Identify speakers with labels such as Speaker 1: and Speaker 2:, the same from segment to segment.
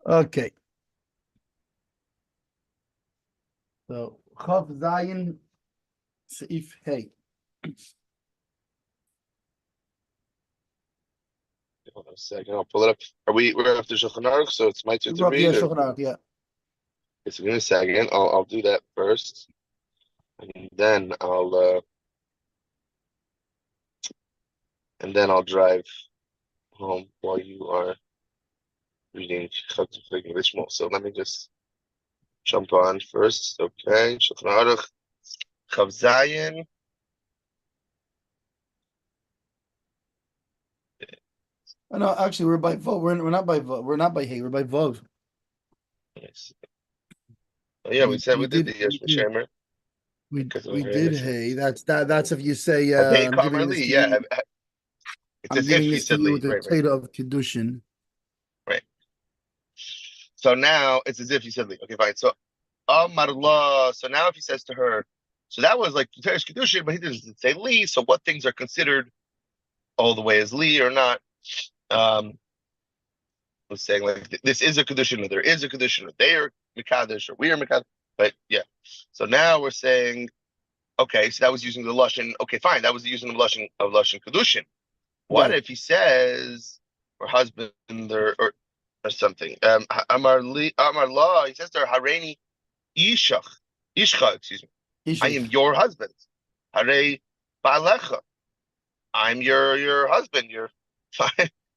Speaker 1: Okay. So Chav Zayin Seif Hey.
Speaker 2: Hold on a second. I'll pull it up. We're after Shulchan Aruch, so it's my turn to read. Or,
Speaker 1: Yeah.
Speaker 2: it's in a second. I'll do that first, and then I'll drive home while you are reading Chav Zayin. So let me just jump on first. Okay, Shulchan Aruch, Chav Zayin.
Speaker 1: Oh, no, actually, we're by vote. We're not by vote. We're not by Hey. We're by vote.
Speaker 2: Yes. Oh, yeah, we said we did
Speaker 1: did.
Speaker 2: the Yesh Mishamer.
Speaker 1: We did Hey. That's if you say
Speaker 2: Okay,
Speaker 1: I'm giving this
Speaker 2: commonly,
Speaker 1: to
Speaker 2: yeah.
Speaker 1: you.
Speaker 2: It's
Speaker 1: I'm
Speaker 2: as
Speaker 1: giving
Speaker 2: if you
Speaker 1: this to
Speaker 2: said
Speaker 1: you
Speaker 2: Lee.
Speaker 1: with the
Speaker 2: Right, right,
Speaker 1: Torah of Kiddushin.
Speaker 2: right. So now it's as if you said Lee. Okay, fine. So Amarla. So now if he says to her, so that was like Teresh Kiddushin, but he didn't say Lee. So what things are considered all the way as Lee or not? Was saying like this is a Kiddushin, or there is a Kiddushin, or they are Mikadosh, or we are Mikadosh. But yeah. So now we're saying, okay, so that was using the Lashon. Okay, fine. That was using the Lashon Kiddushin. What
Speaker 1: Right.
Speaker 2: if he says, or husband, or something? Amar law. He says to her, Hareini Ishach, Ishcha, excuse me. I am your husband. Hare Balecha. I'm your husband.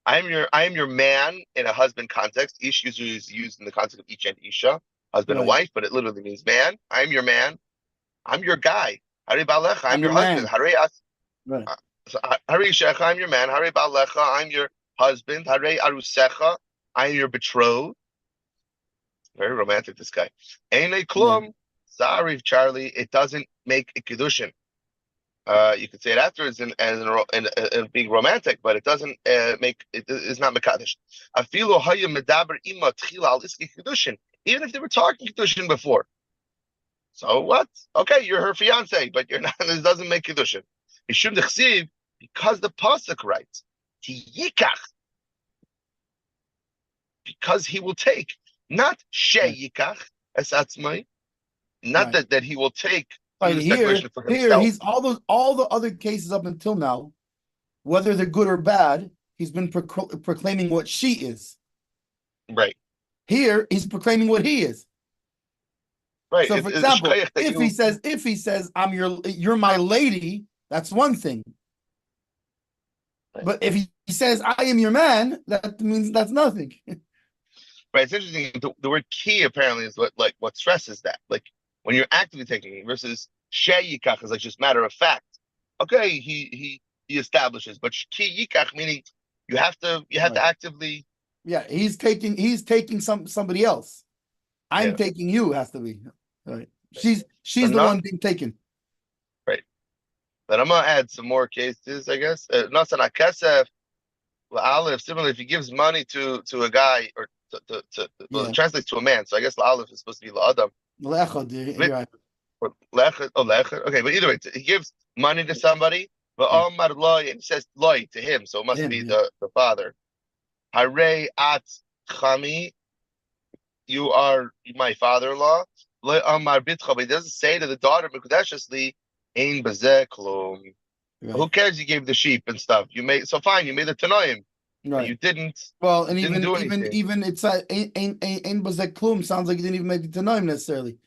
Speaker 2: I am your man in a husband context. Ish usually is used in the context of Ish and Isha, husband and
Speaker 1: Right.
Speaker 2: wife, but it literally means man. I am your man. I'm your guy. Hare Balecha. I'm
Speaker 1: I'm
Speaker 2: your
Speaker 1: your
Speaker 2: husband.
Speaker 1: man.
Speaker 2: Hare As.
Speaker 1: Right.
Speaker 2: Hare Ishecha. I'm your man. Hare Balecha. I'm your husband. Hare Arusecha. I'm your betrothed. Very romantic, this guy. Eine
Speaker 1: Yeah.
Speaker 2: klum. Sorry, Charlie. It doesn't make a kiddushin. You could say it afterwards in being romantic, but it doesn't make it is not mekadesh. Afilu hayim medaber ima tchila al iski kiddushin. Even if they were talking kiddushin before. So what? Okay, you're her fiance, but you're not. This doesn't make kiddushin. Mishum dechsiv, because the pasuk writes, yikach, because he will take, not sheyikach as atzmai, not
Speaker 1: Right.
Speaker 2: that he will take.
Speaker 1: Right.
Speaker 2: Use declaration for
Speaker 1: Here,
Speaker 2: himself.
Speaker 1: he's all the other cases up until now, whether they're good or bad, he's been proclaiming what she is.
Speaker 2: Right.
Speaker 1: Here, he's proclaiming what he is.
Speaker 2: Right.
Speaker 1: So, for example, if he says, you're my lady, that's one thing.
Speaker 2: Right.
Speaker 1: But if he says, I am your man, that means that's nothing.
Speaker 2: Right. It's interesting. The word key apparently is what stresses that. Like when you're actively taking it versus sheyikach is like just matter of fact. Okay, he establishes, but ki yikach meaning you have to
Speaker 1: Right.
Speaker 2: actively.
Speaker 1: Yeah, he's taking somebody else. I'm taking you has to be. Right. She's the one being taken.
Speaker 2: Right. But I'm gonna add some more cases, I guess. Nasan akesef la'alef. Similarly, if he gives money to a guy or well, it translates to a man. So I guess la'alef is supposed to be la'adam.
Speaker 1: Right.
Speaker 2: Or lechet, oh lechet. Okay, but either way, he gives money to somebody, but Omar loy, and he says loy to him, so it must be the father. Hare at chami, you are my father-in-law. Loy Omar bitcha, but he doesn't say to the daughter, mekudeshesli ein bazeh klum. Who cares? You gave the sheep and stuff. You made so fine. You made the tanoim, but you didn't.
Speaker 1: Well, and
Speaker 2: didn't do
Speaker 1: even it's ein bazeh klum sounds like you didn't even make the tanoim necessarily.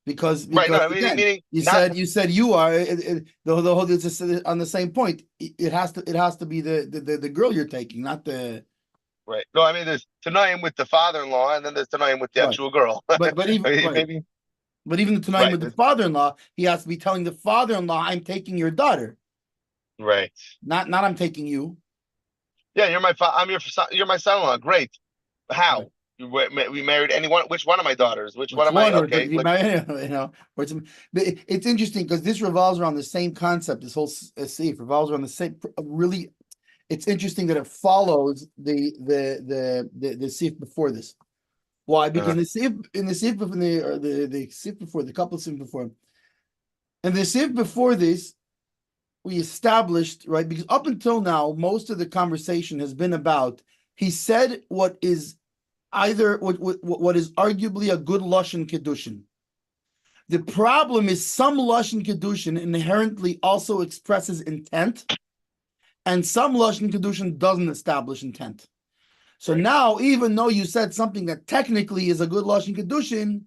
Speaker 1: Because
Speaker 2: right, no,
Speaker 1: again,
Speaker 2: meaning
Speaker 1: you said you are the whole it's on the same point. It has to be the girl you're taking, not the
Speaker 2: right. No, I mean there's Tanaim with the father-in-law, and then there's Tanaim with the actual girl.
Speaker 1: But even
Speaker 2: maybe,
Speaker 1: but even the Tanaim with the father-in-law, he has to be telling the father-in-law, "I'm taking your daughter."
Speaker 2: Right.
Speaker 1: Not I'm taking you.
Speaker 2: Yeah, you're my you're my son-in-law. Great. How? Right. We married anyone? Which one of my daughters? Which one of my? Okay.
Speaker 1: It's interesting because this revolves around the same concept. This whole seif revolves around the same. Really, it's interesting that it follows the seif before this. Why? Because in the seif before the couple seif before, and the seif before this, we established, right, because up until now, most of the conversation has been about, he said what is either what is arguably a good lashon Kiddushin. The problem is some lashon Kiddushin inherently also expresses intent, and some lashon Kiddushin doesn't establish intent. So now, even though you said something that technically is a good lashon Kiddushin,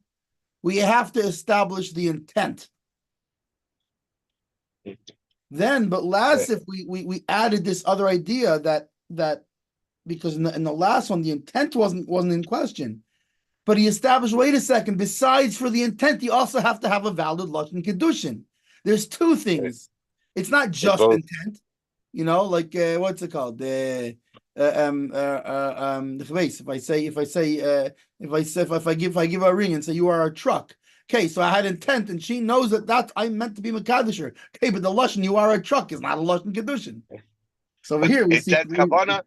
Speaker 1: we have to establish the intent. Then, but last, if we added this other idea that because in the last one the intent wasn't in question, but he established. Wait a second. Besides for the intent, you also have to have a valid lashon Kiddushin. There's two things. It's not just intent. You know, like what's it called? If I give her a ring and say you are a truck. Okay, so I had intent, and she knows that I meant to be Mekadisher. Okay, but the lashon you are a truck is not a lashon Kiddushin. So over here we see
Speaker 2: kavana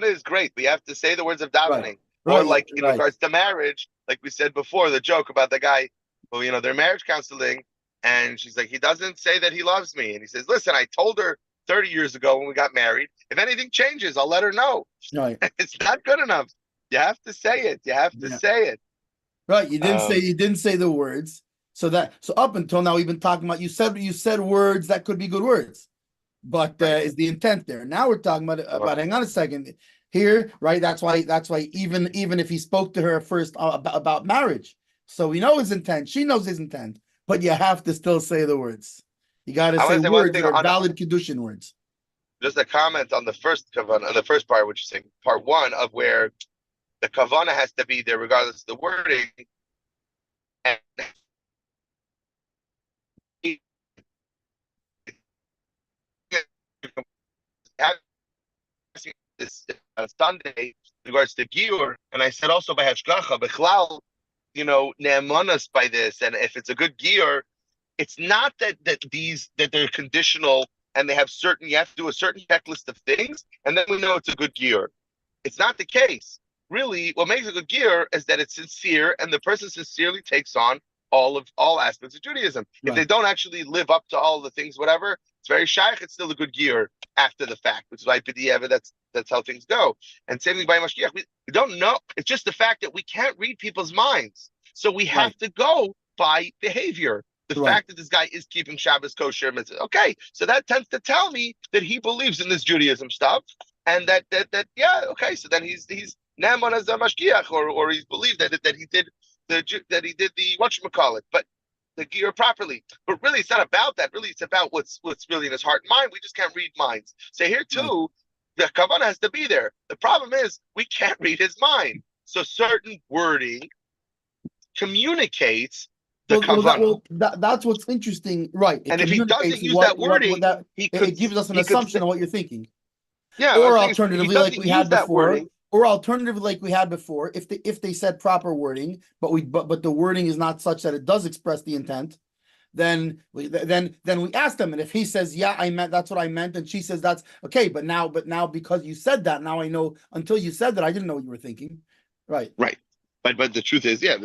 Speaker 2: is great. We have to say the words of davening. Or like in regards to marriage, like we said before, the joke about the guy who, they're marriage counseling, and she's like, he doesn't say that he loves me. And he says, listen, I told her 30 years ago when we got married, if anything changes, I'll let her know.
Speaker 1: Right.
Speaker 2: It's not good enough. You have to say it. You have to say it.
Speaker 1: Right. You didn't say the words. So up until now we've been talking about you said words that could be good words. But is the intent there? Now we're talking about hang on a second here, right? That's why even if he spoke to her first about marriage, so we know his intent, she knows his intent, but you have to still say the words. You got to say words that are valid Kiddushin words.
Speaker 2: Just a comment on the first kavanah, on the first part, which is saying part one of where the kavanah has to be there regardless of the wording. And this Sunday in regards to Gior, and I said also by Hashgacha, Bechlal, ne'emanas by this, and if it's a good Gior, it's not that they're conditional and they have certain, you have to do a certain checklist of things, and then we know it's a good Gior. It's not the case. Really, what makes a good Gior is that it's sincere and the person sincerely takes on all aspects of Judaism. Right. If they don't actually live up to all the things, whatever, it's very shaykh, it's still a good Gior after the fact, which is why that's how things go. And same thing by Mashgiach. We don't know. It's just the fact that we can't read people's minds. So we have to go by behavior. The fact that this guy is keeping Shabbos kosher, okay, so that tends to tell me that he believes in this Judaism stuff, and that so then he's Naaman as a Mashgiach, or he's believed that he did the whatchamacallit, but the gear properly. But really, it's not about that. Really, it's about what's really in his heart and mind. We just can't read minds. So here too, the kavanah has to be there. The problem is we can't read his mind. So certain wording communicates the kavanah.
Speaker 1: That's what's interesting, right?
Speaker 2: And if he doesn't use that wording,
Speaker 1: it gives us an assumption of what you're thinking.
Speaker 2: Yeah.
Speaker 1: Or alternatively, like we had before. Or alternatively, like we had before, if they said proper wording, but the wording is not such that it does express the intent, then we ask them, and if he says, yeah, I meant that's what I meant, and she says that's okay, but now because you said that, now I know. Until you said that, I didn't know what you were thinking. Right.
Speaker 2: But the truth is, that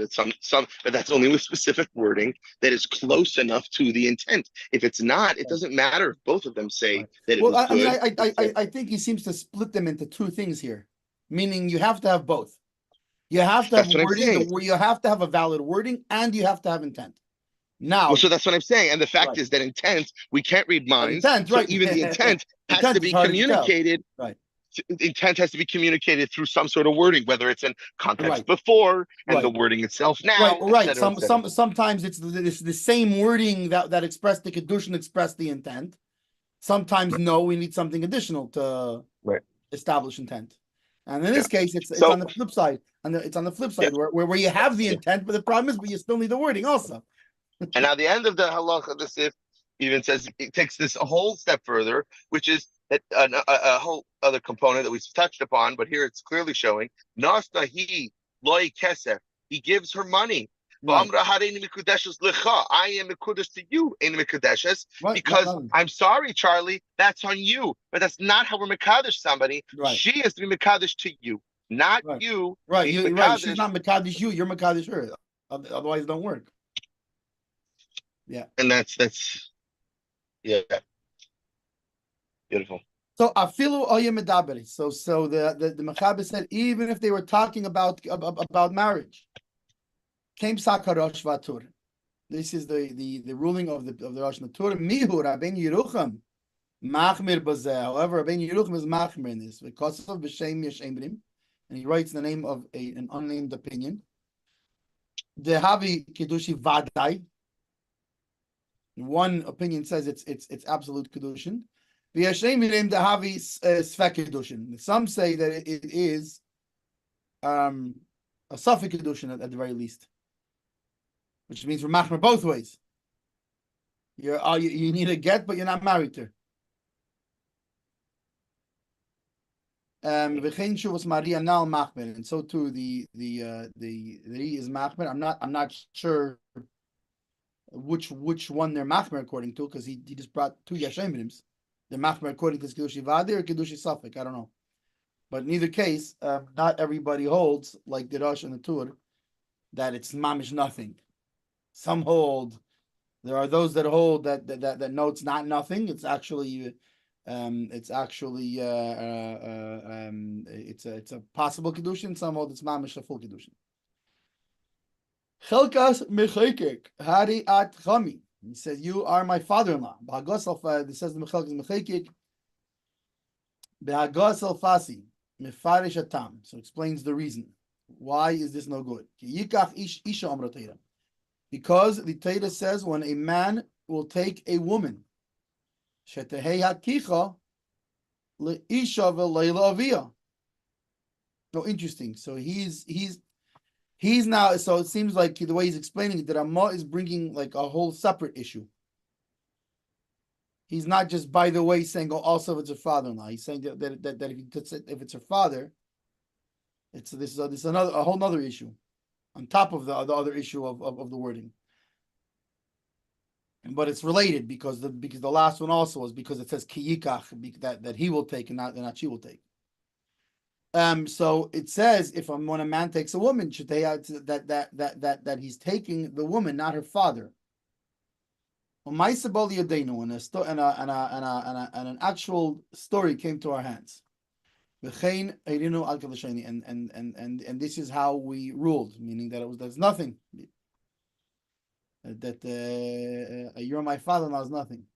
Speaker 2: but that's only with specific wording that is close enough to the intent. If it's not, it doesn't matter if both of them say that it was good.
Speaker 1: I think he seems to split them into two things here. Meaning you have to have both. You have to have wording, you have to have a valid wording, and you have to have intent. Now,
Speaker 2: so that's what I'm saying. And the fact is that intent, we can't read minds.
Speaker 1: Intent,
Speaker 2: so even the intent has to be communicated. Intent has to be communicated through some sort of wording, whether it's in context before and the wording itself now.
Speaker 1: Right. Sometimes it's the same wording that expressed the Kiddushin expressed the intent. Sometimes no, we need something additional to establish intent. And in this case, it's on the flip side. It's on the flip side where you have the intent, but the problem is, but you still need the wording also.
Speaker 2: And now the end of the halacha, the sif, even says it takes this a whole step further, which is that a whole other component that we've touched upon, but here it's clearly showing. Nasta he loy kesef. He gives her money. I am mekudesh to you, because I'm sorry, Charlie, that's on you. But that's not how we're mekadesh somebody. She has to be mekadesh to you, not you.
Speaker 1: She's not mekadesh you. You're mekadesh her. Otherwise, it don't work. Yeah.
Speaker 2: And that's beautiful.
Speaker 1: So afilu oye medabere. So the Mechaber said even if they were talking about marriage, came sakarosh vatur. This is the ruling of the Rosh Natur. Mihu Rabbein Yerucham machmir bazeh. However, Rabbein Yerucham is machmir in this because of b'shem yeshemrim, and he writes the name of an unnamed opinion. The Havi Kiddushi Vadai. One opinion says it's absolute Kiddushin. The Yeshemrim the Havi Sfek Kiddushin. Some say that it is a Safek Kiddushin at the very least, which means we're machmir both ways. You need a get, but you're not married to her. Maria Nal Machmer, and so too the he is Machmer. I'm not sure which one they're Machmer according to, because he just brought two Yashemims. They're Machmer according to Kiddushi Vadi or Kiddushi Safek. I don't know, but in either case, not everybody holds like the Rosh and the Tur that it's mamish nothing. Some hold. There are those that hold that no, it's not nothing. It's actually it's a possible Kiddushin. Some hold it's mamish a full Kiddushin. Chelkas mechekek hari at chami. He says, "You are my father-in-law." It says the Chelkas mechekek behagos alfasi mefarish atam. So it explains the reason. Why is this no good? Yikach isha amrotayra. Because the Torah says when a man will take a woman, shetehei hakicha leisha v'leila avia. Oh, interesting. So he's now. So it seems like the way he's explaining it, that Amma is bringing like a whole separate issue. He's not just by the way saying, "Oh, also if it's her father-in-law." He's saying that if it's her father, this is a whole other issue on top of the other issue of the wording. But it's related because the last one also was because it says kiyikach, that he will take and not she will take. So it says when a man takes a woman, that he's taking the woman, not her father. And an actual story came to our hands. And this is how we ruled, meaning that there's nothing. That you're my father-in-law is nothing.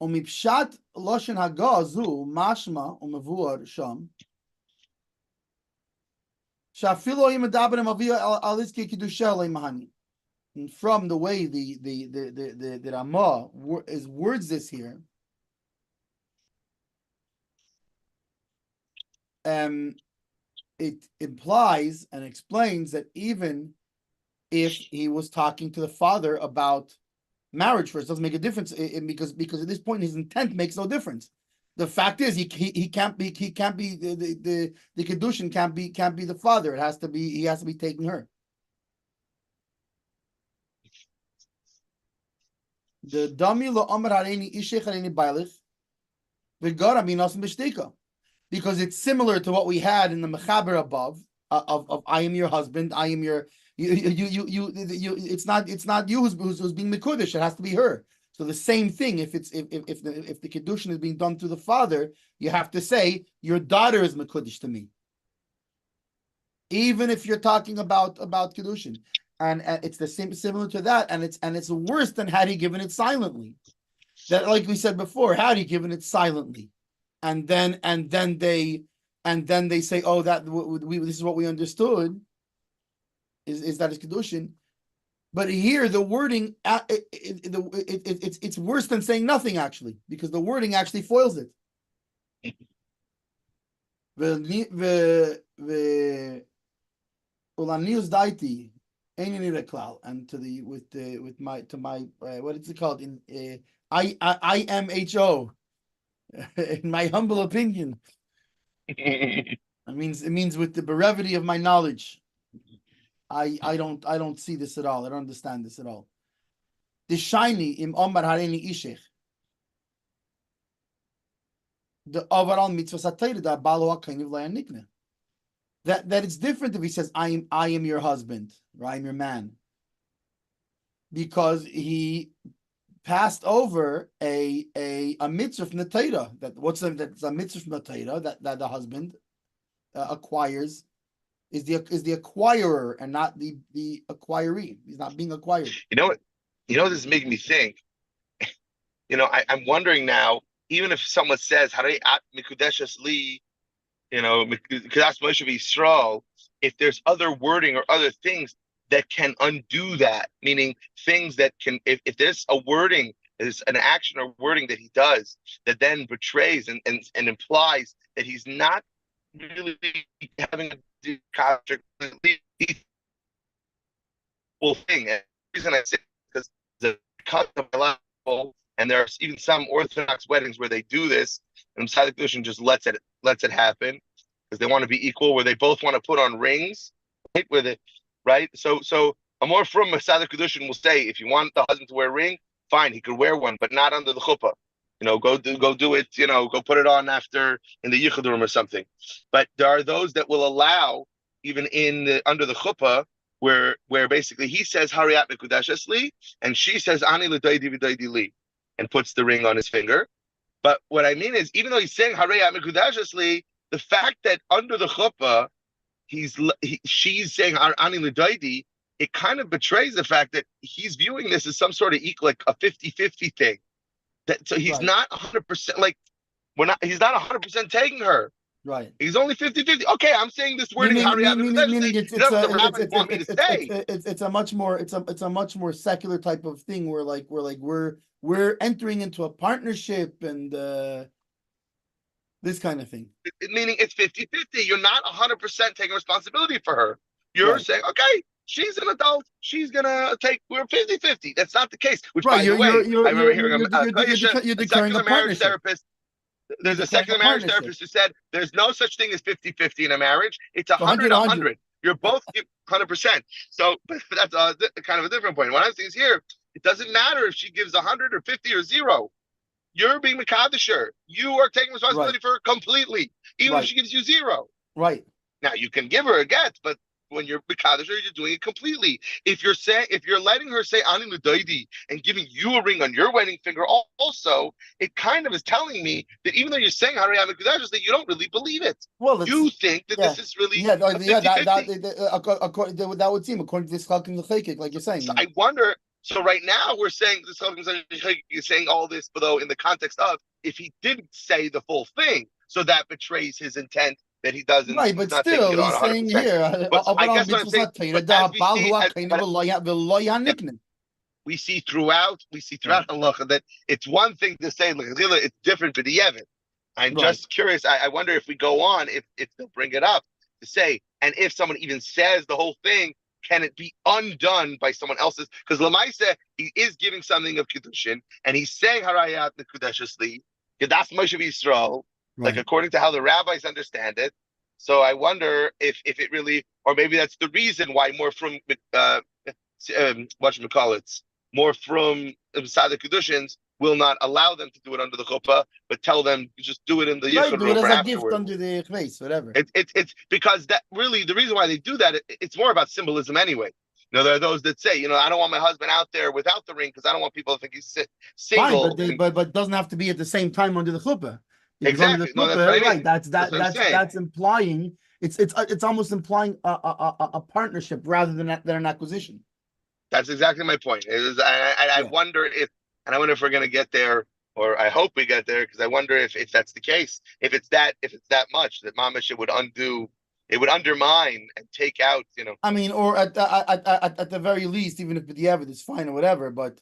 Speaker 1: Umipshat loshen hagazu mashma umevuar sham. Shafilo imadaberim avia aliski kiddusha leimahani. From the way the Ramah words this here, it implies and explains that even if he was talking to the father about marriage first, doesn't make a difference because at this point his intent makes no difference. The fact is he can't be the Kiddushin can't be the father. He has to be taking her. The dami lo amar hareini ishech hareini bailich v'gara minas b'shtika, because it's similar to what we had in the mechaber above of I am your husband, I am your you. It's not you who's being mekudesh. It has to be her. So the same thing. If the Kiddushin is being done through the father, you have to say your daughter is mekudesh to me, even if you're talking about Kiddushin. And it's the same, similar to that, and it's worse than had he given it silently. That, like we said before, had he given it silently, and then they say, oh, that this is what we understood, is that it's Kiddushin. But here the wording, it's worse than saying nothing actually, because the wording actually foils it. And with my what is it called in IMHO, in my humble opinion, it means with the brevity of my knowledge, I don't see this at all. I don't understand this at all. The shiny im omar hareni ishech, the overall mitzvah satayr da balo hakayniv layanikne. That it's different if he says I am your husband or I am your man, because he passed over a mitzvah from the Torah. That's a mitzvah from the Torah that the husband acquires, is the acquirer and not the acquiree. He's not being acquired.
Speaker 2: You know what? This is making me think. I'm wondering now, even if someone says, "Harei at mikudeshes li," Mikudas Moshe Yisrael, if there's other wording or other things that can undo that, meaning things that can, if there's a wording, there's an action or wording that he does that then betrays and implies that he's not really having a contract full thing. And the reason I say because the cut of my level, and there's even some Orthodox weddings where they do this, and Messiah Kiddushin just lets it happen because they want to be equal, where they both want to put on rings, right? With it, right? So a more from Messiah Kiddushin will say, if you want the husband to wear a ring, fine, he could wear one, but not under the chuppah. Go do it. Go put it on after in the yichud room or something. But there are those that will allow even under the chuppah, where basically he says Hariat Mekudeshes Li, and she says Ani L'Doidi V'Doidi Li, and puts the ring on his finger. But what I mean is, even though he's saying Hariat Mekudeshes Li, the fact that under the chuppah she's saying Ani L'Doidi, it kind of betrays the fact that he's viewing this as some sort of like a 50-50 thing. So he's not 100%, like he's not 100% taking her.
Speaker 1: Right.
Speaker 2: He's only 50-50. Okay, I'm saying this wording.
Speaker 1: It's a much more secular type of thing where we're entering into a partnership and this kind of thing.
Speaker 2: Meaning it's 50-50. You're not 100% taking responsibility for her. You're saying, okay, she's an adult. She's gonna we're 50-50. That's not the case. Which, by the way, I remember hearing a secular marriage therapist. There's a secular marriage therapist who said there's no such thing as 50-50 in a marriage. It's 100-100. You're both 100%. So that's kind of a different point. What I'm saying is here, it doesn't matter if she gives 100 or 50 or 0. You're being Makadisher. You are taking responsibility for her completely, even if she gives you 0.
Speaker 1: Right.
Speaker 2: Now you can give her a get, but when you're Makadisher, you're doing it completely. If you're letting her say Ani L'Doidi and giving you a ring on your wedding finger, also, it kind of is telling me that even though you're saying Hariyah Mekudeshes, that you don't really believe it. Well, you think that this is really
Speaker 1: that would seem according to this Chalkim L'Chekik, like you're saying.
Speaker 2: So I wonder. So right now we're saying this Chalkim is saying all this, though, in the context of if he didn't say the full thing, so that betrays his intent. That he doesn't,
Speaker 1: right? But still, he's saying here.
Speaker 2: But I guess what I'm saying, we see throughout halacha that it's one thing to say it's different for the Ehven. I'm just curious. I wonder if we go on, if they'll bring it up to say, and if someone even says the whole thing, can it be undone by someone else's? Because Lamaisa, he is giving something of Kiddushin, and he's saying Harayat Mekudeshes Li, Kedas Moshe Yisrael. Like according to how the rabbis understand it. So I wonder if it really, or maybe that's the reason why more from more from Sada Kedushin's will not allow them to do it under the chuppah, but tell them just do it in the yichud room
Speaker 1: as a gift under the chveis, whatever.
Speaker 2: It's because that really the reason why they do that. It's more about symbolism anyway. There are those that say, I don't want my husband out there without the ring because I don't want people to think he's single.
Speaker 1: Fine, but it doesn't have to be at the same time under the chuppah.
Speaker 2: Exactly.
Speaker 1: That's what I mean. That's implying it's almost implying a partnership rather than an acquisition.
Speaker 2: That's exactly my point. I wonder if we're going to get there, or I hope we get there, because I wonder if that's the case. If it's that much that Mamash would undo, it would undermine and take out.
Speaker 1: I mean, or at the very least, even if the evidence is fine or whatever, but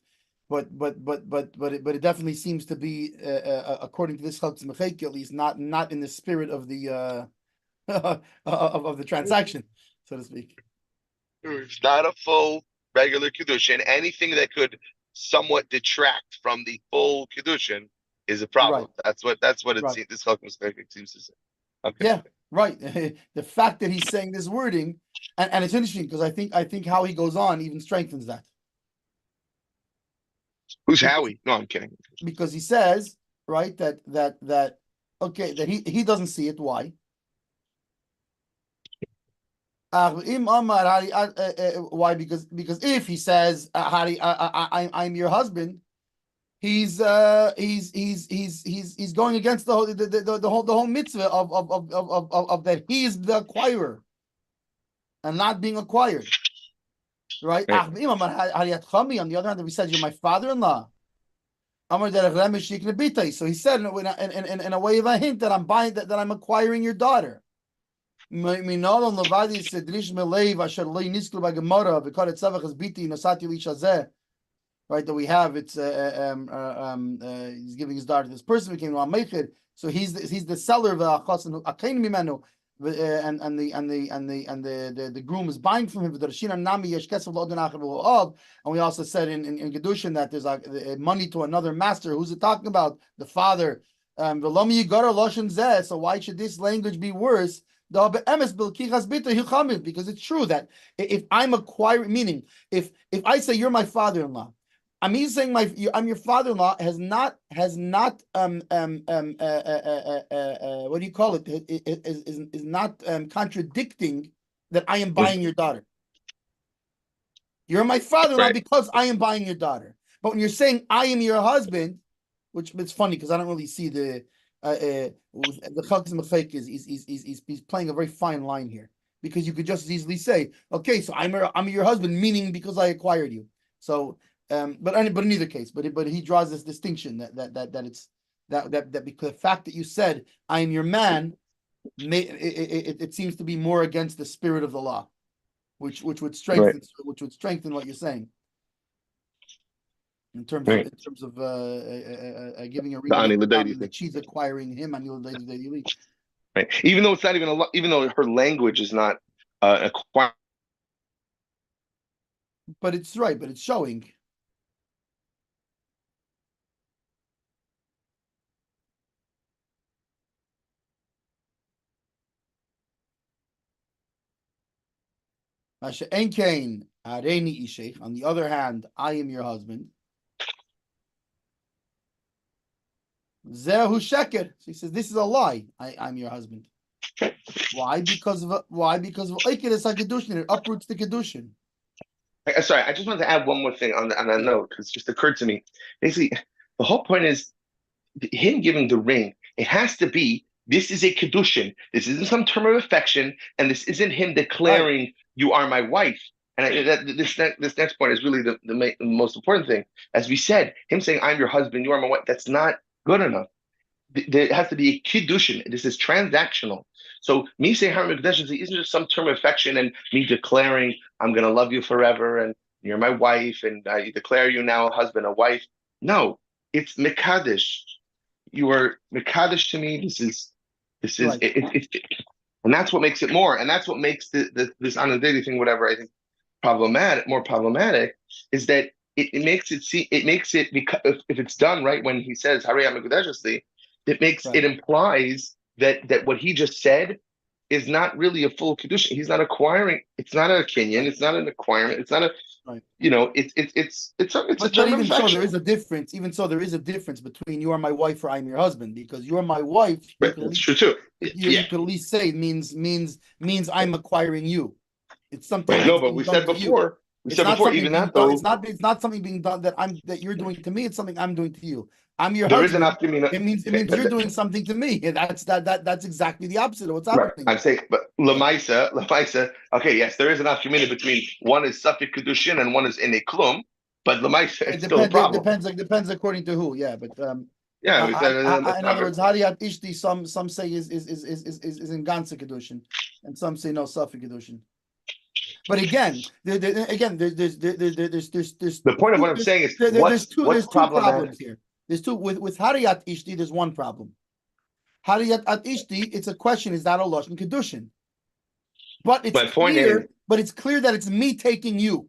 Speaker 1: it definitely seems to be according to this Chalkim L'Chekik at least not in the spirit of the of the transaction, so to speak.
Speaker 2: It's not a full regular Kiddushin. Anything that could somewhat detract from the full Kiddushin is a problem. That's what it seems. This Chalkim L'Chekik seems to say. Okay.
Speaker 1: Yeah, right. The fact that he's saying this wording, and it's interesting because I think how he goes on even strengthens that.
Speaker 2: Who's Howie? No, I'm kidding.
Speaker 1: Because he says, right, that okay, that he doesn't see it. Why? Why? Because if he says, I'm your husband, he's going against the whole mitzvah of that he is the acquirer and not being acquired, right?
Speaker 2: Right.
Speaker 1: On the other hand, if he says you're my father-in-law, so he said in a way of a hint that I'm buying that I'm acquiring your daughter. Right, that we have it's he's giving his daughter to this person who came on Meichid, so he's the seller of the and the groom is buying from him. And we also said in Kiddushin that there's money to another master. Who's it talking about? The father. So why should this language be worse? Because it's true that if I'm acquiring, meaning if I say you're my father-in-law, I'm saying I'm your father-in-law has not what do you call it? Is not contradicting that I am buying your daughter. You're my father-in-law
Speaker 2: Right.
Speaker 1: because I am buying your daughter. But when you're saying I am your husband, which it's funny because I don't really see the Chalkes Mechek he's playing a very fine line here, because you could just as easily say, okay, so I'm your husband, meaning because I acquired you. So but in either case, but he draws this distinction that it's that because the fact that you said I am your man, it seems to be more against the spirit of the law, which would strengthen what you're saying in terms of giving a reading that she's acquiring him on
Speaker 2: right. Even though it's not even even though her language is not acquired,
Speaker 1: but it's right, but it's showing. On the other hand, I am your husband. Zehu sheker. So he says, this is a lie. I'm your husband. Why? Because of Kiddushin. It uproots the Kiddushin.
Speaker 2: Sorry, I just wanted to add one more thing on that note, because it just occurred to me. Basically, the whole point is him giving the ring. It has to be, this is a Kiddushin. This isn't some term of affection, and this isn't him declaring, you are my wife. And this next point is really the most important thing. As we said, him saying, I'm your husband, you are my wife, that's not good enough. There has to be a Kiddushin. This is transactional. So me saying Haram Mikdash isn't just some term of affection and me declaring I'm going to love you forever and you're my wife and I declare you now a husband, a wife. No, it's Mekadesh. You are Mekadesh to me. This is right. And that's what makes it more. And that's what makes this Anadiri thing, whatever, I think more problematic, is that it makes it because if it's done right when he says Harei Mikdash, it implies that what he just said is not really a full Kiddushin. He's not acquiring. It's not a Kenyan. It's not an acquirement. It's not a. It's a term of affection.
Speaker 1: So there is a difference. Even so, there is a difference between you are my wife or I'm your husband, because you are my wife.
Speaker 2: That's true too.
Speaker 1: You can at least say means I'm acquiring you. It's something.
Speaker 2: No, but we said before. We said before, even that though.
Speaker 1: It's not something being done that you're doing to me. It's something I'm doing to you. I'm your
Speaker 2: husband.
Speaker 1: It means you're doing something to me. That's exactly the opposite of what's happening.
Speaker 2: I'm saying, but Lamaisa. Okay, yes, there is an aftermina between one is Safik Kiddushin and one is in a klum, but Lamaisa it's still a problem.
Speaker 1: It depends according to who. Yeah, but
Speaker 2: in
Speaker 1: other words, Hariyat Ishti, some say is in Ganze Kiddushin, and some say no Safik Kiddushin. But again, there's
Speaker 2: the point of what I'm saying is
Speaker 1: there's two problems here. There's two with Hariyat Ishti. There's one problem. Hariyat Ishti, it's a question: is that a lashon Kiddushin? But it's clear that it's me taking you.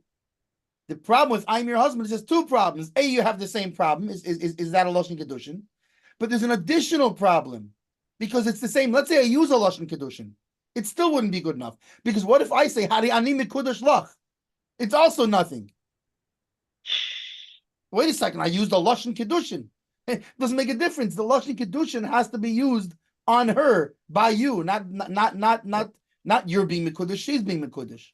Speaker 1: The problem with I'm your husband is there's two problems. A, you have the same problem. Is that a lashon Kiddushin? But there's an additional problem because it's the same. Let's say I use a lashon Kiddushin. It still wouldn't be good enough. Because what if I say, Hari ani mikudash lach? It's also nothing. Wait a second, I used a Lashon Kiddushin. It doesn't make a difference. The Lashon Kiddushin has to be used on her, by you, not you're being mikudash, she's being mikudash.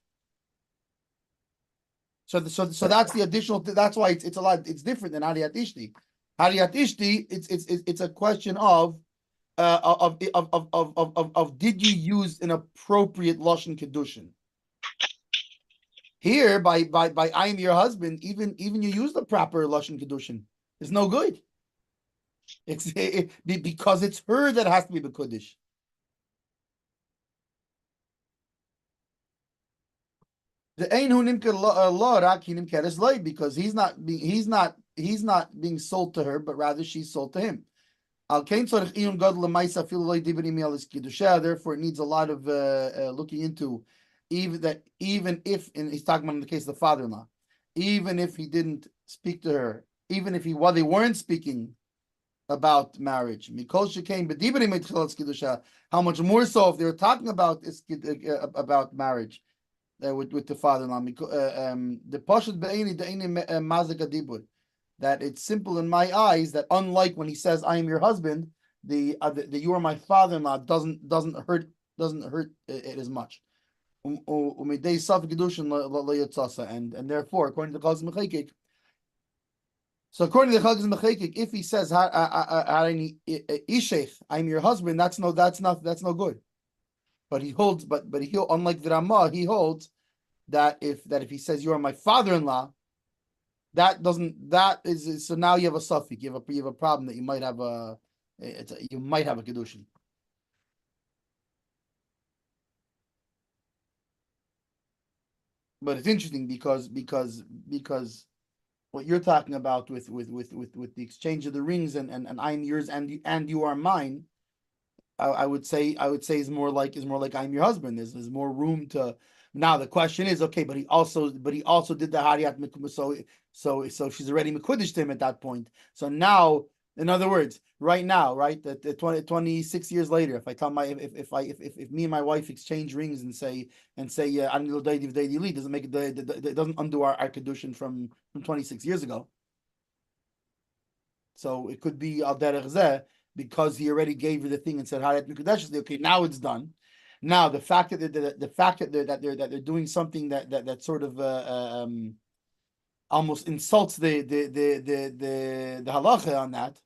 Speaker 1: So that's the additional, that's why it's a lot, it's different than Hariyat Ishti. Hariyat Ishti, it's a question of did you use an appropriate lashon Kiddushin? Here, by I am your husband, even you use the proper lashon Kiddushin, it's no good. Because it's her that has to be b'kuddish. The ein hu nimker lo rak hi nimkeres loy, because he's not being sold to her, but rather she's sold to him. Al kain tzorich iyun gadol lemaisa afilu loy dibri mi alis kiddusha. Therefore, it needs a lot of looking into, even if, and he's talking about in the case of the father-in-law, even if he didn't speak to her, even if while they weren't speaking about marriage, mikol shekain b'dibri mitchilas kiddusha. How much more so if they were talking about marriage. With the father-in-law, the pashut be'eni de'eni mazik adibur, that it's simple in my eyes that unlike when he says I am your husband, the you are my father-in-law doesn't hurt it as much. And therefore, according to the Chagz Mechekik, if he says Ishech, I'm your husband, that's no good. But he holds, unlike the Ramah, he holds that if he says you are my father-in-law, so now you have a suffix, you have a problem that you might have a Kiddushin. But it's interesting because what you're talking about with the exchange of the rings and I'm yours and you are mine, I would say is more like I'm your husband. There's more room to. Now the question is, okay, but he also did the Hariyat Mikudah, so she's already Mekudesh to him at that point. So now, in other words, right now, right, that 26 years later, if I tell if me and my wife exchange rings and say Anil Daidiv Daidili, doesn't make it doesn't undo our Kiddushin from 26 years ago. So it could be al derech zeh, because he already gave her the thing and said Hariyat Mikudah. Okay, now it's done. Now the fact that they're doing something that sort of almost insults the halacha on that,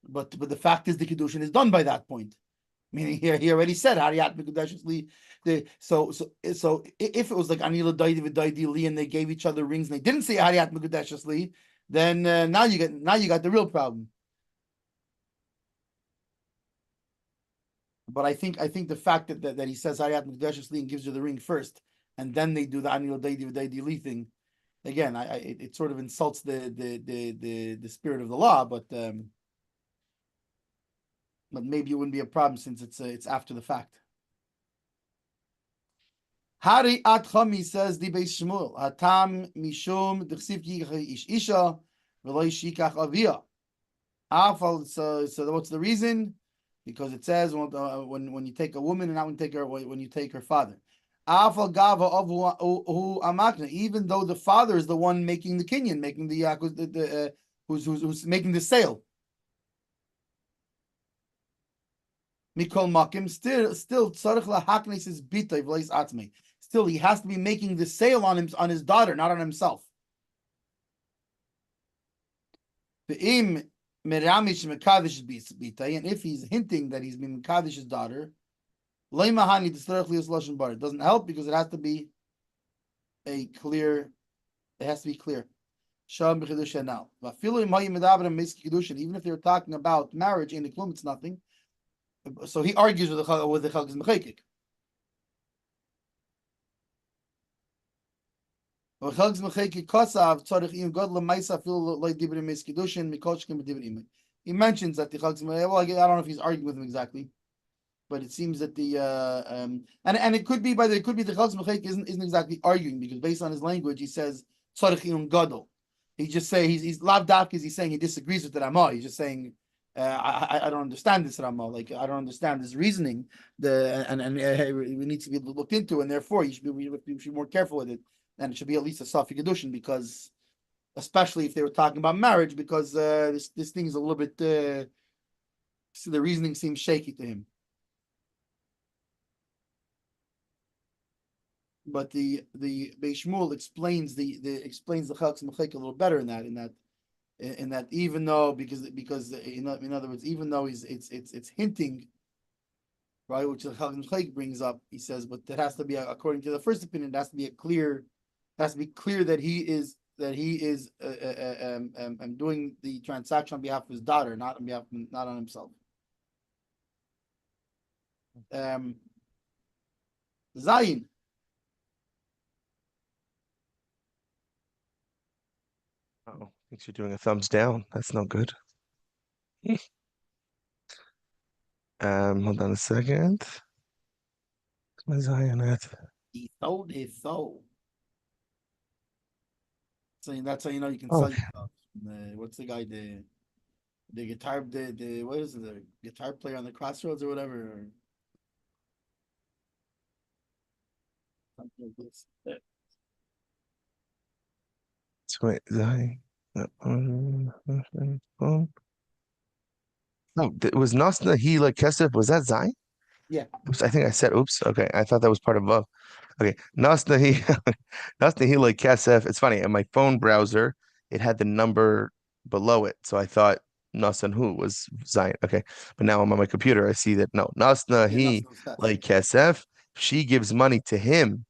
Speaker 1: but the fact is the Kiddushin is done by that point. Meaning here he already said Hariyat Mikudah. So if it was like Anila Daidi Li and they gave each other rings and they didn't say Hariyat Mikudah, then now you got the real problem. But I think the fact that he says Hariyat Mikudah and gives you the ring first, and then they do the Anil Daidi Li thing. Again, it sort of insults the spirit of the law, but maybe it wouldn't be a problem since it's after the fact. Hari at Chami says the Beis Shmuel Hatam Mishum Dechsiv Ki Ish Isha V'Lo Shikach Avia. So what's the reason? Because it says when you take a woman and not when you take her father. Even though the father is the one making the kinyan, making who's making the sale. Mikol makim still still he has to be making the sale on his daughter, not on himself. And if he's hinting that he's been Kadish's daughter, it doesn't help because it has to be clear. Even if they're talking about marriage in the klum, it's nothing. So he argues with the Chagz Mechekik. He mentions that the Chagz Mechekik. Well, I don't know if he's arguing with him exactly, but it seems that the and it could be the Chagz Mechekik isn't exactly arguing, because based on his language he says tzarich iyun gadol. He just say he's lav dafka, he's saying he disagrees with the Ramah. He's just saying I don't understand this Ramah. Like I don't understand this reasoning. We need to be looked into, and therefore you should be more careful with it, and it should be at least a Safi Kiddushin, because especially if they were talking about marriage, because this thing is a little bit so the reasoning seems shaky to him. But the Beis Shmuel explains the Chagz Mechekik a little better in that in that even though because in other words, even though it's hinting, right, which the Chalk brings up, he says, but that has to be according to the first opinion, it has to be clear that he is doing the transaction on behalf of his daughter, not on himself. Zayin.
Speaker 2: Oh, thinks you're doing a thumbs down. That's no good. Hold on a second. My Zion at.
Speaker 1: He sold his soul. So that's how you know you can
Speaker 2: Oh,
Speaker 1: sell yourself. What's the guy, the guitar, the what is it, the guitar player on the Crossroads or whatever, or something like this.
Speaker 2: wait, Zion. No, was Nasna he like Kesef? Was that Zion?
Speaker 1: Yeah.
Speaker 2: Oops, I think I said oops. Okay, I thought that was part of Vav. Okay, Nasna he Nasna he like Kesef. It's funny, in my phone browser, it had the number below it, so I thought Nasna who was Zion. Okay, but now I'm on my computer, I see that no, Nasna
Speaker 1: Yeah, that's
Speaker 2: he
Speaker 1: no stats.
Speaker 2: like Kesef. She gives money to him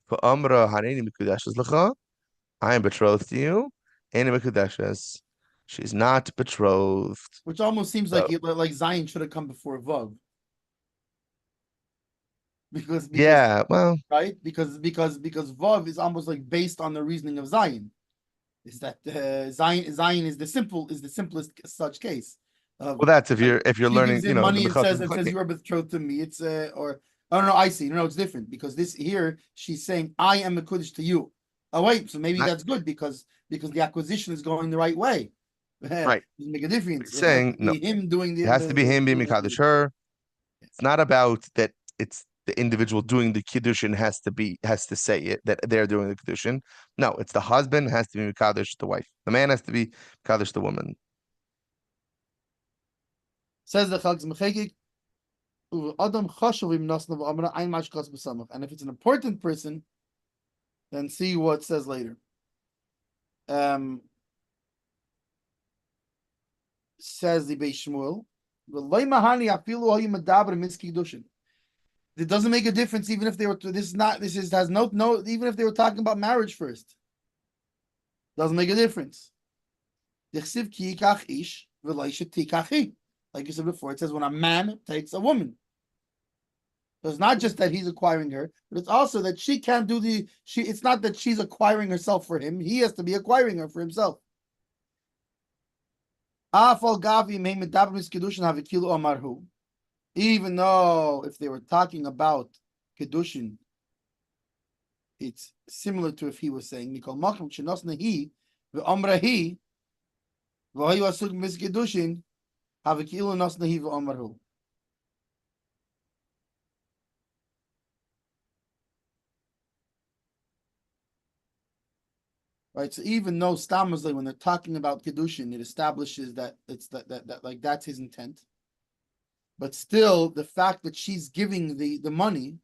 Speaker 2: for Amra Haneni Mikudashes Lacha. I am betrothed to you, and Mikudashes. She's not betrothed.
Speaker 1: Which almost seems
Speaker 2: So
Speaker 1: like Zion should have come before Vav. Because
Speaker 2: yeah, well,
Speaker 1: right, because Vav is almost like based on the reasoning of Zion. Is that Zion is the simplest such case of
Speaker 2: that's if
Speaker 1: like
Speaker 2: you're
Speaker 1: she
Speaker 2: learning,
Speaker 1: gives him
Speaker 2: the
Speaker 1: money and
Speaker 2: Mechas
Speaker 1: says you are betrothed to me. It's or I don't know. I see. No, it's different because this here she's saying I am a Kiddush to you. Oh wait, so maybe
Speaker 2: Not
Speaker 1: that's good because the acquisition is going the right way. Doesn't
Speaker 2: right.
Speaker 1: make a difference.
Speaker 2: He's
Speaker 1: It has to
Speaker 2: saying no.
Speaker 1: be him doing
Speaker 2: It has to be him being Mekadosh her. It's not about that. It's the individual doing the Kiddushin has to say it that they're doing the Kiddushin. No, it's the husband has to be Mekadosh the wife. The man has to be Mekadosh the woman.
Speaker 1: Says the Chag's Mechegik. Adam chashuv im nasna v'amra ein mashkas b'samach. And if it's an important person, then see what it says later. Says the Beis Shmuel, "V'loy mahani afilu hayu medaber miski Kiddushin." It doesn't make a difference even if they were. This is has no. Even if they were talking about marriage first, doesn't make a difference. Dichsiv ki yikach ish v'loy shetikach hi. Like you said before, it says when a man takes a woman. So it's not just that he's acquiring her, but it's also that she can't do it's not that she's acquiring herself for him. He has to be acquiring her for himself. Even though if they were talking about Kiddushin, it's similar to if he was saying Mikol Machim Shenosnahi v'Omrahi v'Hayu Asuk Mis Kiddushin Havikilu Nosnahi v'Omrahu. Right, so even though Stamazli, when they're talking about Kiddushin, it establishes that it's that like that's his intent. But still, the fact that she's giving the money,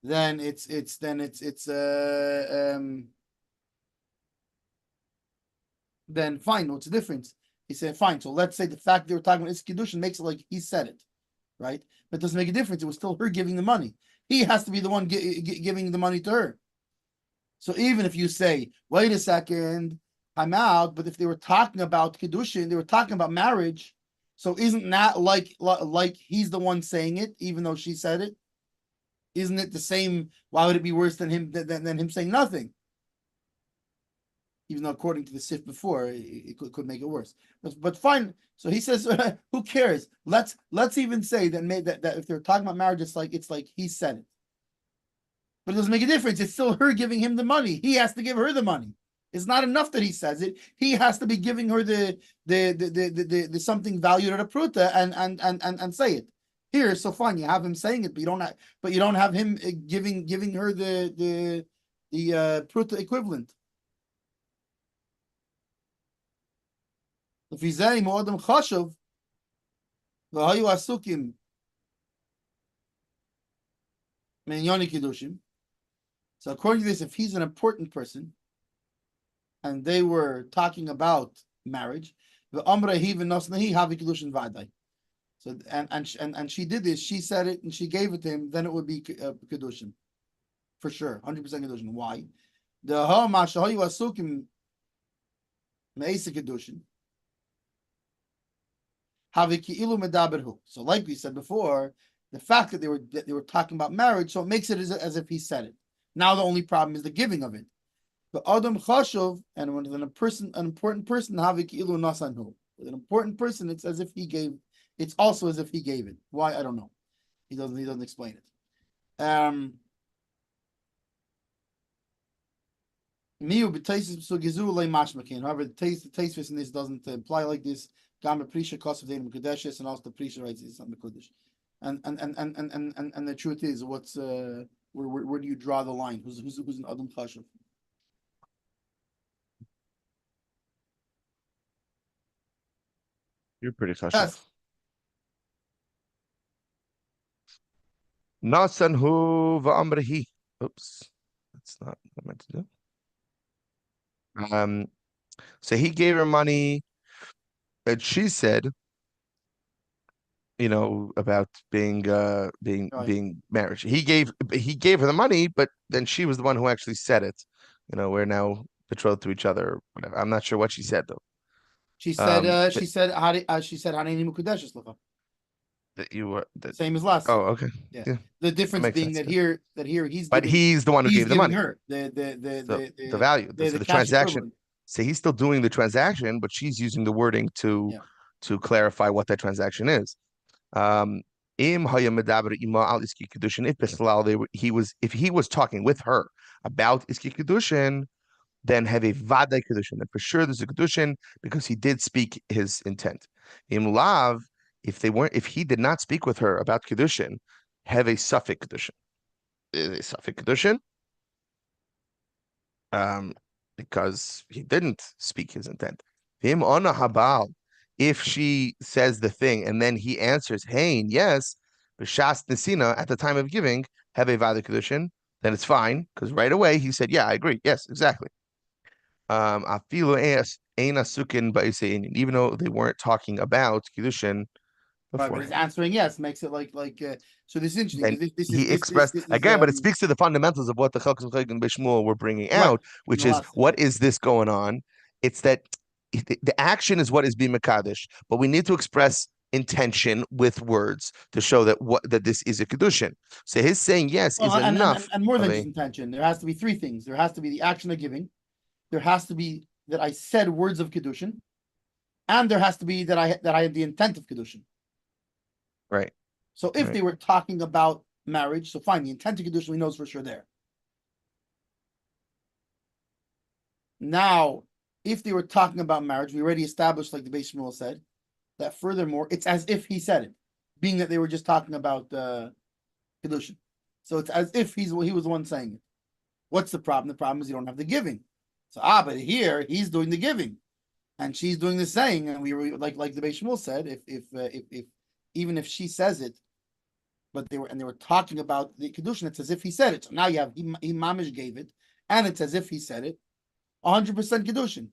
Speaker 1: then then fine. What's the difference? He said fine. So let's say the fact they were talking about this Kiddushin makes it like he said it, right? But it doesn't make a difference. It was still her giving the money. He has to be the one giving the money to her. So even if you say, wait a second, I'm out, but if they were talking about Kiddushin, they were talking about marriage, so isn't that like he's the one saying it, even though she said it? Isn't it the same? Why would it be worse than him saying nothing? Even though according to the Sif before, it could make it worse. But fine. So he says, who cares? Let's even say that if they're talking about marriage, it's like he said it. But it doesn't make a difference. It's still her giving him the money. He has to give her the money. It's not enough that he says it. He has to be giving her the something valued at a pruta and say it. Here, so fine, you have him saying it, but you don't have him giving her the pruta equivalent. If he's saying mo'adam chashuv, v'hayu asukim min yoni kiddushim. So according to this, if he's an important person, and they were talking about marriage, the Amra Hiven Nosnahi Havi Kiddushin Vadai. So and she did this. She said it and she gave it to him. Then it would be Kiddushin, for sure, 100% Kiddushin. Why? The Ha Mashahoyu Asukim Meisa Kiddushin. So, like we said before, the fact that they were talking about marriage, so it makes it as if he said it. Now the only problem is the giving of it. The Adam Chashov, and when an important person, with an important person, it's as if he gave. It's also as if he gave it. Why? I don't know. He doesn't explain it. However, the taste in this doesn't imply like this. And also the Prisha writes it's on the Kiddush. And the truth is, what's where do you draw the line? Who's an Adam Chashav?
Speaker 2: You're pretty chashav.
Speaker 1: Yes.
Speaker 2: Nasanhu va'amrihi. Oops, that's not what I meant to do. So he gave her money, and she said, about being marriage. He gave her the money, but then she was the one who actually said it. We're now betrothed to each other. Whatever. I'm not sure what she said though.
Speaker 1: She said
Speaker 2: That you were
Speaker 1: same as last.
Speaker 2: Oh, okay.
Speaker 1: Yeah. The difference being
Speaker 2: sense,
Speaker 1: that here he's
Speaker 2: but he's the one who gave the money.
Speaker 1: Her the
Speaker 2: value. The transaction.
Speaker 1: equivalent.
Speaker 2: So he's still doing the transaction, but she's using the wording to clarify what that transaction is. If he was talking with her about Iski Kiddushin, then have a Vadai Kiddushin. Then for sure there's a Kiddushin because he did speak his intent. Lav, if he did not speak with her about Kiddushin, have a suffix Kiddushin. A suffix Kiddushin, because he didn't speak his intent. Him on a habal, if she says the thing and then he answers, hey, yes, b'shas nesina, at the time of giving, have a Vadai Kiddushin, then it's fine, because right away he said, yeah, I agree. Yes, exactly. Even though they weren't talking about Kiddushin before.
Speaker 1: But he's answering yes, makes it like so this is interesting.
Speaker 2: He expressed again, but it speaks to the fundamentals of what the Hilchos and Bishmuel were bringing out, which is what is this going on? It's that the action is what is being Mekadesh, but we need to express intention with words to show that this is a Kiddushin. So his saying yes is enough.
Speaker 1: And more than just intention. There has to be three things. There has to be the action of giving. There has to be that I said words of Kiddushin, and there has to be that I had the intent of Kiddushin.
Speaker 2: Right.
Speaker 1: So if they were talking about marriage, so fine, the intent of Kiddushin we know is for sure there. Now, if they were talking about marriage, we already established, like the Beis Shmuel said, that furthermore, it's as if he said it, being that they were just talking about Kiddushin. So it's as if he was the one saying it. What's the problem? The problem is you don't have the giving. So but here he's doing the giving, and she's doing the saying, and we were like the Beis Shmuel said, if even if she says it, but they were talking about the Kiddushin, it's as if he said it. So now you have he mamish gave it, and it's as if he said it, 100% Kiddushin.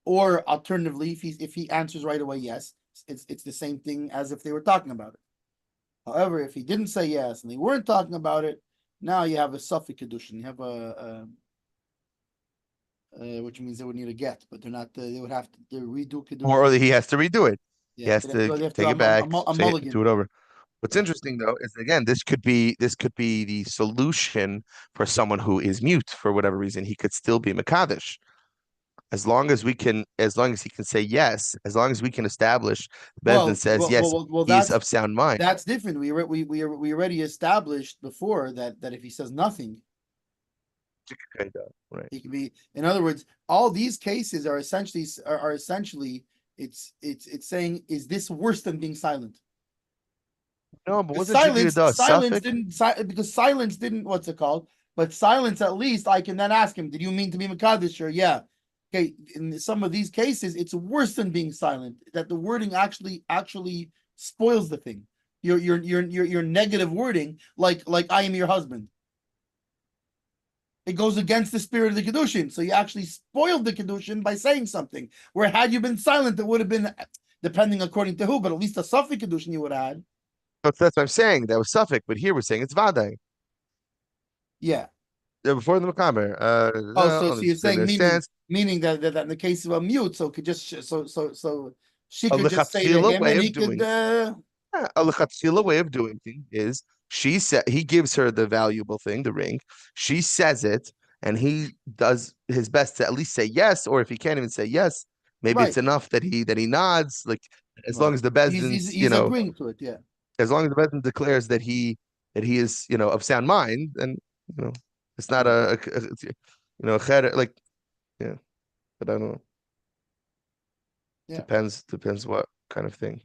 Speaker 1: Or alternatively, if he answers right away yes, it's the same thing as if they were talking about it. However, if he didn't say yes and they weren't talking about it, now you have a suffix Kiddushin. You have which means they would need a get, but they're not. They would have to redo Kiddushin.
Speaker 2: Or he has to redo it.
Speaker 1: Yeah,
Speaker 2: he has to take it back, do it over. What's interesting though is again, this could be the solution for someone who is mute for whatever reason. He could still be Mekadesh. As long as he can say yes, as long as we can establish Bezdin says yes, he's of sound mind.
Speaker 1: That's different. We already established before that if he says nothing,
Speaker 2: right.
Speaker 1: He can be. In other words, all these cases are essentially it's saying, is this worse than being silent?
Speaker 2: No, but
Speaker 1: silence didn't, because silence didn't, what's it called? But silence, at least I can then ask him, did you mean to be Mekadesh? Or yeah. Okay, in some of these cases, it's worse than being silent. That the wording actually spoils the thing. Your negative wording, like I am your husband. it goes against the spirit of the Kiddushin. So you actually spoiled the Kiddushin by saying something. Where had you been silent, it would have been, depending according to who, but at least a Sufi Kiddushin you would have had.
Speaker 3: That's what I'm saying. That was suffix, but here we're saying it's Vadai.
Speaker 1: Yeah.
Speaker 3: Before the Makaber.
Speaker 1: So you're saying meaning that in the case of a mute, so could just so she could just say to him and he could.
Speaker 3: A lechatchila way of doing things is she said he gives her the valuable thing, the ring. She says it, and he does his best to at least say yes, or if he can't even say yes, maybe it's enough that he nods. Like as long as the Bezdin,
Speaker 1: he's agreeing to it, yeah.
Speaker 3: As long as the Bezdin declares that he is of sound mind, and it's not a like yeah, but I don't know.
Speaker 1: Yeah.
Speaker 3: Depends what kind of thing.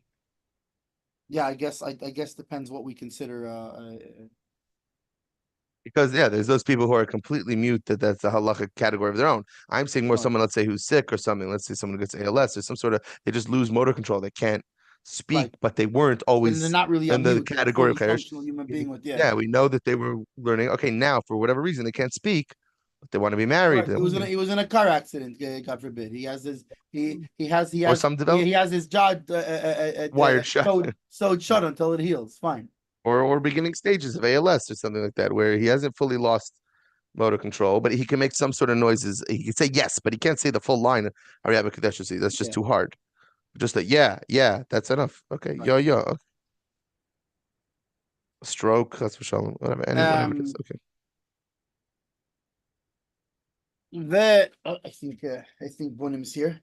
Speaker 1: Yeah, I guess depends what we consider.
Speaker 3: Because there's those people who are completely mute that's a halachic category of their own. I'm saying more someone, let's say, who's sick or something. Let's say someone who gets ALS or some sort of, they just lose motor control. They can't speak, but they weren't always
Speaker 1: they're not really
Speaker 3: in the category of
Speaker 1: functional human being with
Speaker 3: we know that they were learning. Okay, now for whatever reason they can't speak, but they want to be married.
Speaker 1: Right. He was in a car accident. God forbid. He has his his jaw
Speaker 3: wired shut,
Speaker 1: sewed shut until it heals. Fine.
Speaker 3: Or beginning stages of ALS or something like that, where he hasn't fully lost motor control, but he can make some sort of noises. He can say yes, but he can't say the full line. That's just too hard. Just that, yeah, that's enough. Okay, right. Okay. Stroke, that's for shalom. Whatever it is. Okay.
Speaker 1: I think Bonim is here.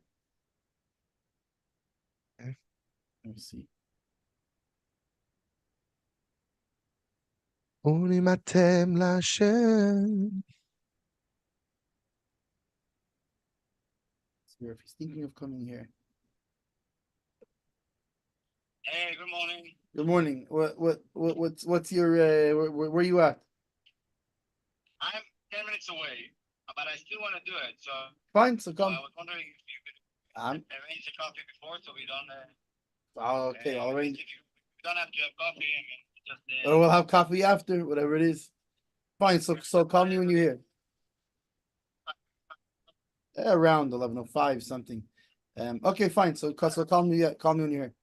Speaker 3: Okay.
Speaker 1: Let me see.
Speaker 3: Unimatem Lashem.
Speaker 1: If he's thinking of coming here.
Speaker 4: Hey, good morning.
Speaker 1: Good morning. What's your where are you at?
Speaker 4: I'm 10 minutes away, but I still want to do it. So
Speaker 1: fine. So come.
Speaker 4: I was wondering if you could arrange the coffee before, so we don't.
Speaker 1: Okay, I'll arrange.
Speaker 4: We don't have to have coffee. I mean, just.
Speaker 1: Or we'll have coffee after, whatever it is. Fine. So call me when you're here. Around 11:05 something. Okay, fine. So call me when you're here.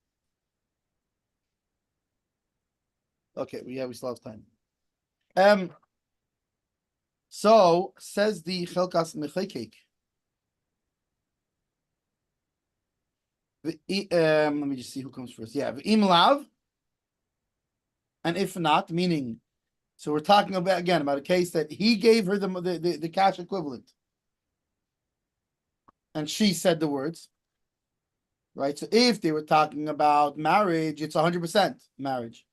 Speaker 1: Okay, we still have time. So says the Chelkas Mechekek. Let me just see who comes first. Yeah, Imlav. And if not, meaning, so we're talking about a case that he gave her the cash equivalent, and she said the words. Right. So if they were talking about marriage, it's 100% marriage.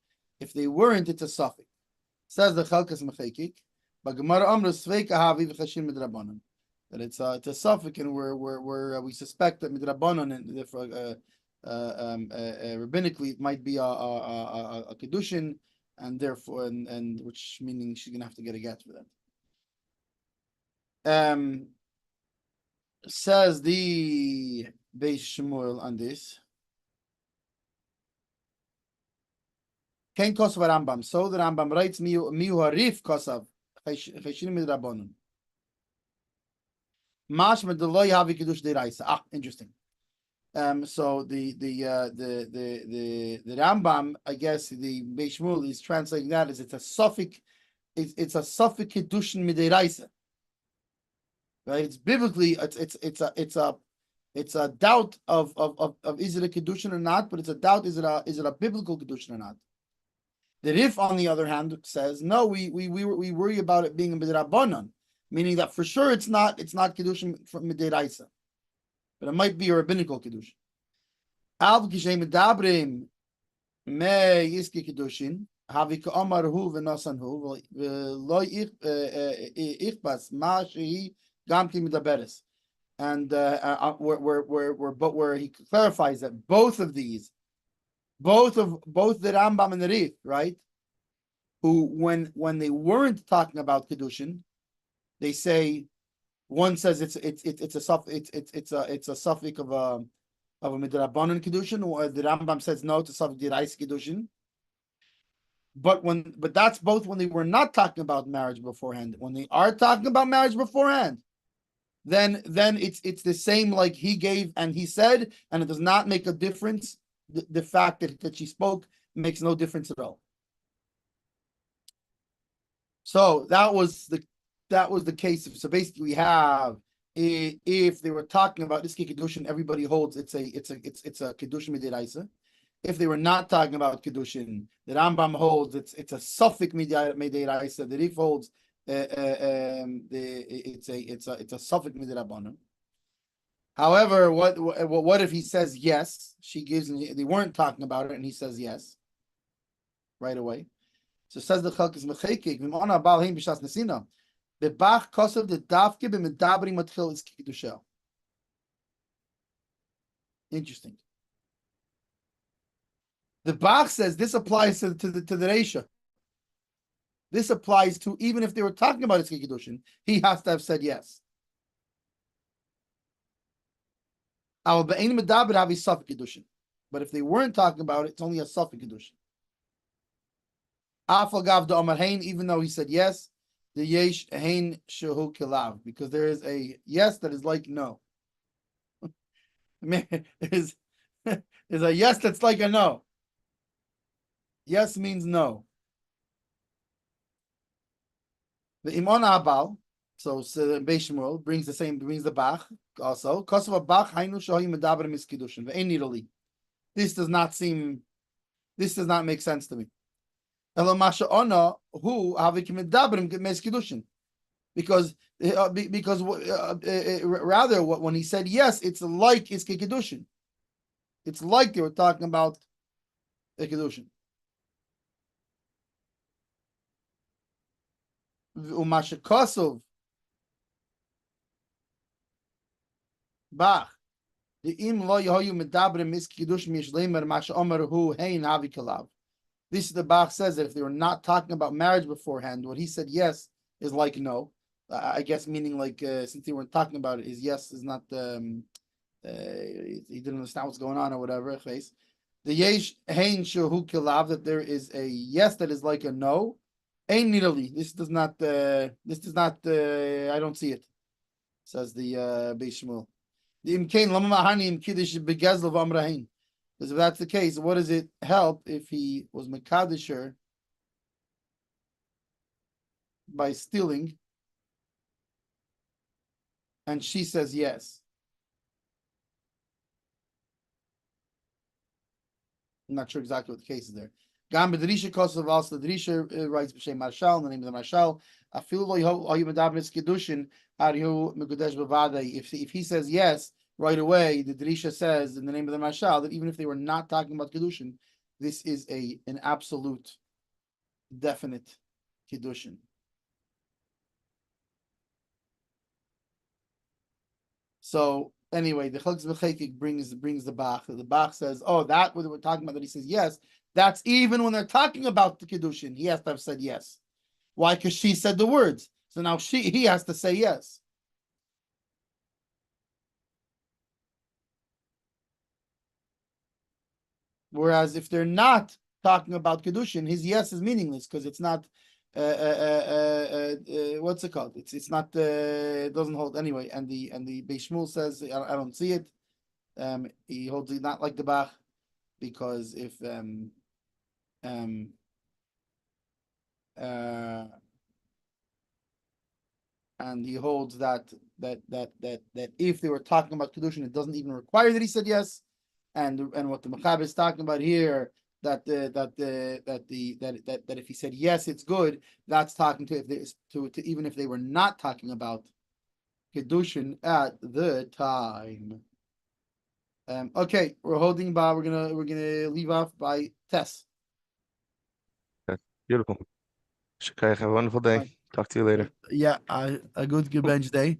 Speaker 1: If they weren't, it's a suffix. Says the Chelkas Mechekek. But Gemara Amru Sveika Havi v'Chashin Midrabanan. That it's a suffix, and where we suspect that Midrabanan and rabbinically it might be a Kiddushin, and therefore and which meaning she's gonna have to get a get for that. Says the Beis Shmuel on this. Ken Kosav Rambam. So the Rambam writes Miu Harif Kosav Cheshin Midrabanan. Mash Medeloy Havi Kiddush Deraisa. Interesting. So the Rambam, I guess the Beis Shmuel is translating that as it's a suffix Kiddushin Mideraisa. Right? It's biblically it's a doubt of is it a Kiddushin or not, but it's a doubt is it a biblical Kiddushin or not. The Rif, on the other hand, says no. We worry about it being a midrabanan, meaning that for sure it's not Kiddushin from midiraisa, but it might be a rabbinical Kiddushin. Av kishem medabrim me yiski Kiddushin havi ka'amar hu v'nasan hu v'lo ichbas ma shehi gam ki midaberes, and where he clarifies that both the Rambam and the Rif, right? Who when they weren't talking about Kiddushin, they say one says it's a suffix of a midrabanan Kiddushin, or the Rambam says no, it's a suffix deraisa Kiddushin. But that's both when they were not talking about marriage beforehand. When they are talking about marriage beforehand, then it's the same, like he gave and he said, and it does not make a difference. The fact that she spoke makes no difference at all. So that was the case. So basically, we have, if they were talking about this Kiddushin, everybody holds it's a Kiddushin midiraisa. If they were not talking about Kiddushin, the Rambam holds it's a suffix midiraisa. The Rif holds it's a suffix midirabanan. However, what if he says yes? She gives, they weren't talking about it, and he says yes right away. So says the Chalkis Mechekik, V'mona Baal Hein B'Shas Nesina, B'Bach Kosev the Davke B'Medabri Matchil is Kiddusha. Interesting. The Bach says this applies to the Reisha. This applies to even if they were talking about his Kiddushin, he has to have said yes. But if they weren't talking about it, it's only a Safek Kiddushin. Even though he said yes, the yesh hein shehu kilav, because there is a yes that is like no. There's a yes that's like a no. Yes means no. The Imon Abal, so Beis Shmuel brings the Bach also. Kosovo Bach hainu shohim medaber miskidushin. Ve'enirali. This does not make sense to me. Because rather when he said yes, it's like it's Kiddushin. It's like they were talking about the Kiddushin. Umashakosov Bach. The im lo yehoyu medaber miskidushin mishleimer masha omer hu hein havi kalav. This is the Bach says that if they were not talking about marriage beforehand, what he said yes is like no. I guess meaning like since they weren't talking about it, his yes is not. He didn't understand what's going on or whatever. The yesh hein shehu kilav, that there is a yes that is like a no. Ein nidali. This does not. I don't see it. Says the Beis Shmuel. The imkain lama mahani im kiddush begezel v'amrahin. Because if that's the case, what does it help if he was Mekadisher by stealing and she says yes? I'm not sure exactly what the case is there. Gam b'drisha kosav also the Drisha writes b'shem Marshal, in the name of the Marshal. Afilu lo yahu medabris kiddushin arihu mekudesh b'vadei. If he says yes right away, the Drisha says in the name of the Marshal that even if they were not talking about Kiddushin, this is an absolute, definite Kiddushin. So anyway, the Chalkis Mechekik brings the Bach. The Bach says, oh, that what we're talking about, that he says yes, that's even when they're talking about the Kiddushin, he has to have said yes. Why? Because she said the words. So now he has to say yes. Whereas if they're not talking about Kiddushin, his yes is meaningless because it's not. What's it called? It's not. It doesn't hold anyway. And the Beis Shmuel says I don't see it. He holds it not like the Bach because if and he holds that if they were talking about Kiddushin, it doesn't even require that he said yes. And what the Mechaber is talking about here, that if he said yes, it's good. That's talking to even if they were not talking about Kiddushin at the time. Okay, we're holding by. We're gonna leave off by Tess.
Speaker 3: Okay, beautiful. Shakay, have a wonderful day. Talk to you later.
Speaker 1: Yeah, a good bench day.